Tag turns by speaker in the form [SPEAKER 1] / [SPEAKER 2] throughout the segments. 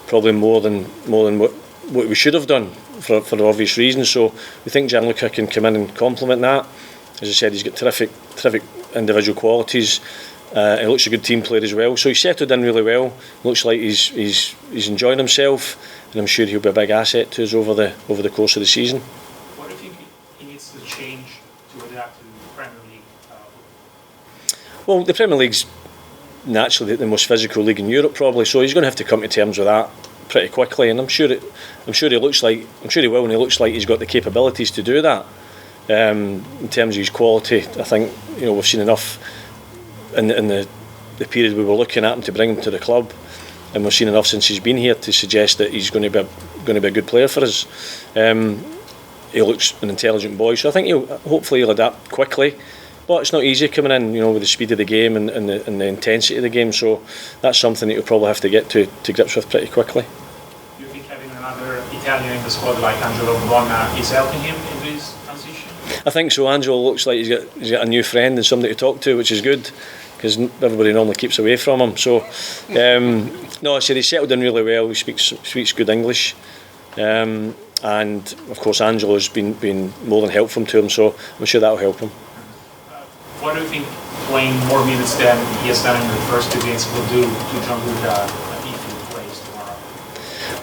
[SPEAKER 1] probably more than what we should have done for obvious reasons. So we think Gianluca can come in and complement that. As I said, he's got terrific individual qualities. He looks a good team player as well. So he's settled in really well. Looks like he's enjoying himself, and I'm sure he'll be a big asset to us over the course of the season.
[SPEAKER 2] What do you think he needs to change to adapt to the Premier League?
[SPEAKER 1] Well, the Premier League's naturally the most physical league in Europe, probably. So he's going to have to come to terms with that pretty quickly, and I'm sure he will, and he looks like he's got the capabilities to do that. In terms of his quality, I think we've seen enough in the period we were looking at him to bring him to the club, and we've seen enough since he's been here to suggest that he's going to be a good player for us. He looks an intelligent boy, so I think hopefully he'll adapt quickly. But it's not easy coming in, with the speed of the game and the intensity of the game. So that's something that you'll probably have to get to grips with pretty quickly.
[SPEAKER 2] Do you think having another Italian in the squad like Angelo Ogbonna is helping him in this transition?
[SPEAKER 1] I think so. Angelo looks like he's got a new friend and somebody to talk to, which is good, because everybody normally keeps away from him. So no, I said he's settled in really well. He speaks good English. And of course Angelo's been more than helpful to him, so I'm sure that'll help him.
[SPEAKER 2] What do you think playing more minutes than he has done in the first two games will do to Gianluca if he plays tomorrow?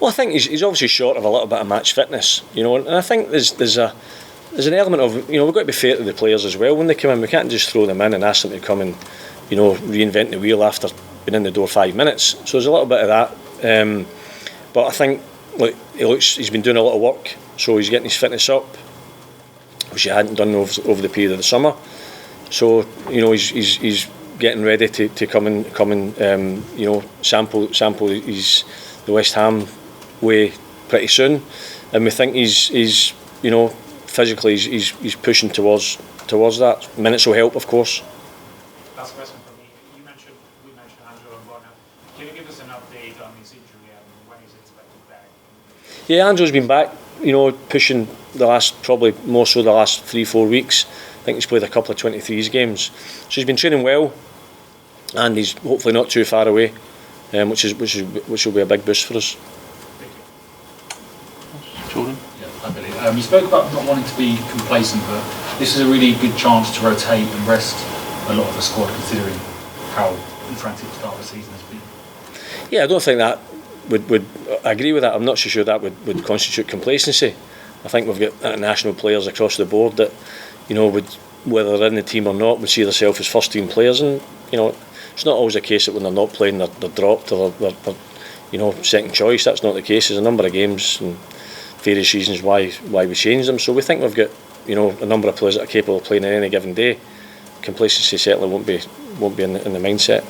[SPEAKER 1] Well, I think he's obviously short of a little bit of match fitness, and I think there's an element of, we've got to be fair to the players as well when they come in. We can't just throw them in and ask them to come and reinvent the wheel after being in the door 5 minutes. So there's a little bit of that, but I think he's been doing a lot of work, so he's getting his fitness up, which he hadn't done over the period of the summer. So he's getting ready to come and sample the West Ham way pretty soon, and we think he's physically he's pushing towards that. Minutes will help, of course.
[SPEAKER 2] Last question for me. We mentioned Angelo Ogbonna. Can you give us an update on his injury and when he's expected back?
[SPEAKER 1] Yeah, Angelo's been back. Pushing probably more so the last 3-4 weeks. I think he's played a couple of 23s games, so he's been training well, and he's hopefully not too far away, which will be a big boost for us.
[SPEAKER 2] Thank you.
[SPEAKER 3] Jordan?
[SPEAKER 4] Yeah, hi Billy. You spoke about not wanting to be complacent, but this is a really good chance to rotate and rest a lot of the squad, considering how frantic the start of the season has been.
[SPEAKER 1] Yeah, I don't think that would I agree with that. I'm not so sure that would constitute complacency. I think we've got international players across the board that whether they're in the team or not, would see themselves as first team players, and it's not always a case that when they're not playing they're dropped or they're second choice. That's not the case. There's a number of games and various reasons why we change them. So we think we've got a number of players that are capable of playing on any given day. Complacency certainly won't be in the mindset.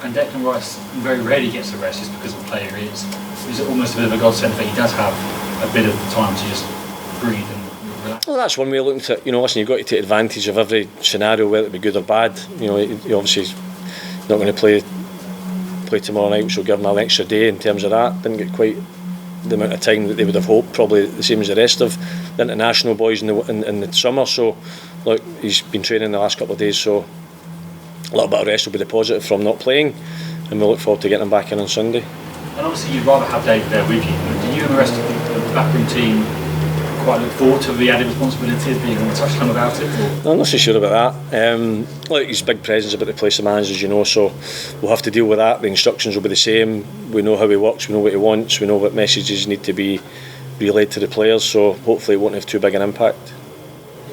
[SPEAKER 4] And Declan Rice very rarely gets the rest just because of the player he is. Is it almost a bit of a godsend that he does have a bit of time to just breathe and relax? Well,
[SPEAKER 1] that's one way of looking at it. Listen, you've got to take advantage of every scenario, whether it be good or bad. He obviously is not going to play tomorrow night, which will give him an extra day in terms of that. Didn't get quite the amount of time that they would have hoped, probably the same as the rest of the international boys in the summer. So look, he's been training the last couple of days, so a little bit of rest will be the positive from not playing, and we'll look forward to getting him back in on Sunday.
[SPEAKER 4] And obviously you'd rather have David there with you, but do you and the rest of the backroom team quite look forward to the added responsibility of being on the touchline about it?
[SPEAKER 1] No, I'm not so sure about that. Look, he's a big presence about the place of managers, so we'll have to deal with that. The instructions will be the same. We know how he works, we know what he wants, we know what messages need to be relayed to the players, so hopefully it won't have too big an impact.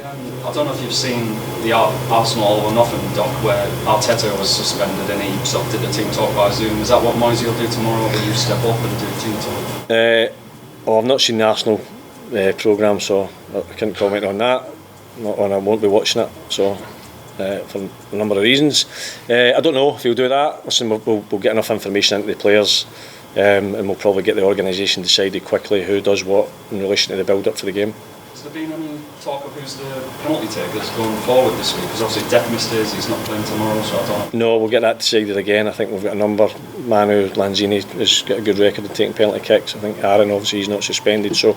[SPEAKER 5] I don't know if you've seen the Arsenal All or Nothing doc where Arteta was suspended and he sort of did the team talk by Zoom. Is that what Moisey will do tomorrow? Will you step up and do team talk?
[SPEAKER 1] I've not seen the Arsenal programme, so I can't comment on that. And I won't be watching it, so for a number of reasons. I don't know if he'll do that. Listen, we'll get enough information into the players, and we'll probably get the organisation decided quickly who does what in relation to the build-up for the game.
[SPEAKER 5] Has there been any talk of who's the penalty takers going forward this week? Because obviously Deck missed his, he's not playing tomorrow, so I don't know.
[SPEAKER 1] No, we'll get that decided again. I think we've got a number. Manu Lanzini has got a good record of taking penalty kicks. I think Aaron, obviously, he's not suspended, so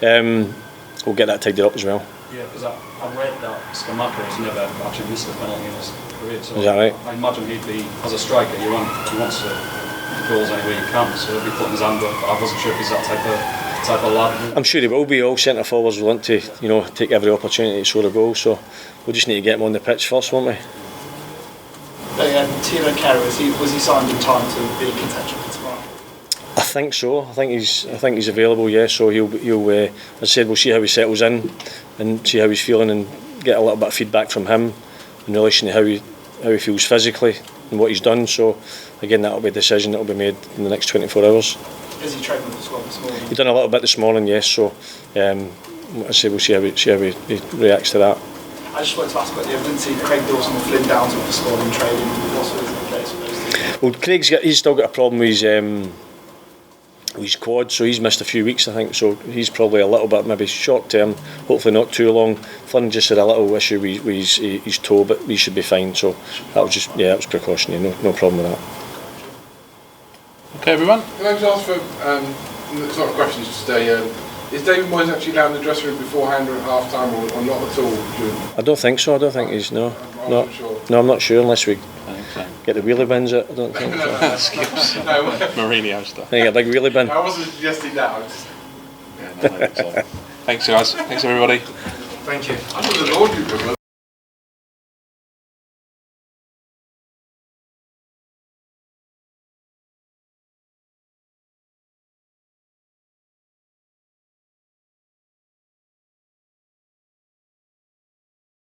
[SPEAKER 1] we'll get that tidied up as well.
[SPEAKER 5] Yeah, because I read that Scamacca has never actually missed a penalty in his career. So
[SPEAKER 1] is that right?
[SPEAKER 5] I imagine he'd be, as a striker, he wants to goals any way he can, so he'll be putting his hand up. I wasn't sure if he's that type of lad.
[SPEAKER 1] I'm sure he will be. All centre forwards will want to, take every opportunity to score a goal. So we'll just need to get him on the pitch first, won't we?
[SPEAKER 3] Thilo Kehrer, was he signed in time to be in contention for tomorrow?
[SPEAKER 1] I think so. I think he's available. Yeah. So he'll. As I said, we'll see how he settles in and see how he's feeling and get a little bit of feedback from him in relation to how he feels physically and what he's done. So again, that'll be a decision that'll be made in the next 24 hours.
[SPEAKER 3] Is he training with the squad this morning?
[SPEAKER 1] He's done a little bit this morning, yes. So I say we'll see how he reacts to that.
[SPEAKER 3] I just wanted to ask about the evidence. Craig Dawson will Flynn Downs with the squad in training. What's the case for those two?
[SPEAKER 1] Well, he's still got a problem with his quad, so he's missed a few weeks, I think. So he's probably a little bit maybe short term. Hopefully not too long. Flynn just had a little issue with his toe, but he should be fine. So that was that was precautionary. No problem with that.
[SPEAKER 6] Okay, everyone.
[SPEAKER 7] Can I just ask for, it's not a question today, is David Moyes actually down in the dressing room beforehand or at half time or not at all?
[SPEAKER 1] I don't think so. I don't think he's, no. I'm not sure unless we get the wheelie bins out. I don't think so.
[SPEAKER 6] Skips. Mourinho stuff.
[SPEAKER 1] Think a big wheelie bin.
[SPEAKER 7] I wasn't suggesting that.
[SPEAKER 6] Thanks guys. Thanks everybody.
[SPEAKER 2] Thank you.
[SPEAKER 7] I was an audio.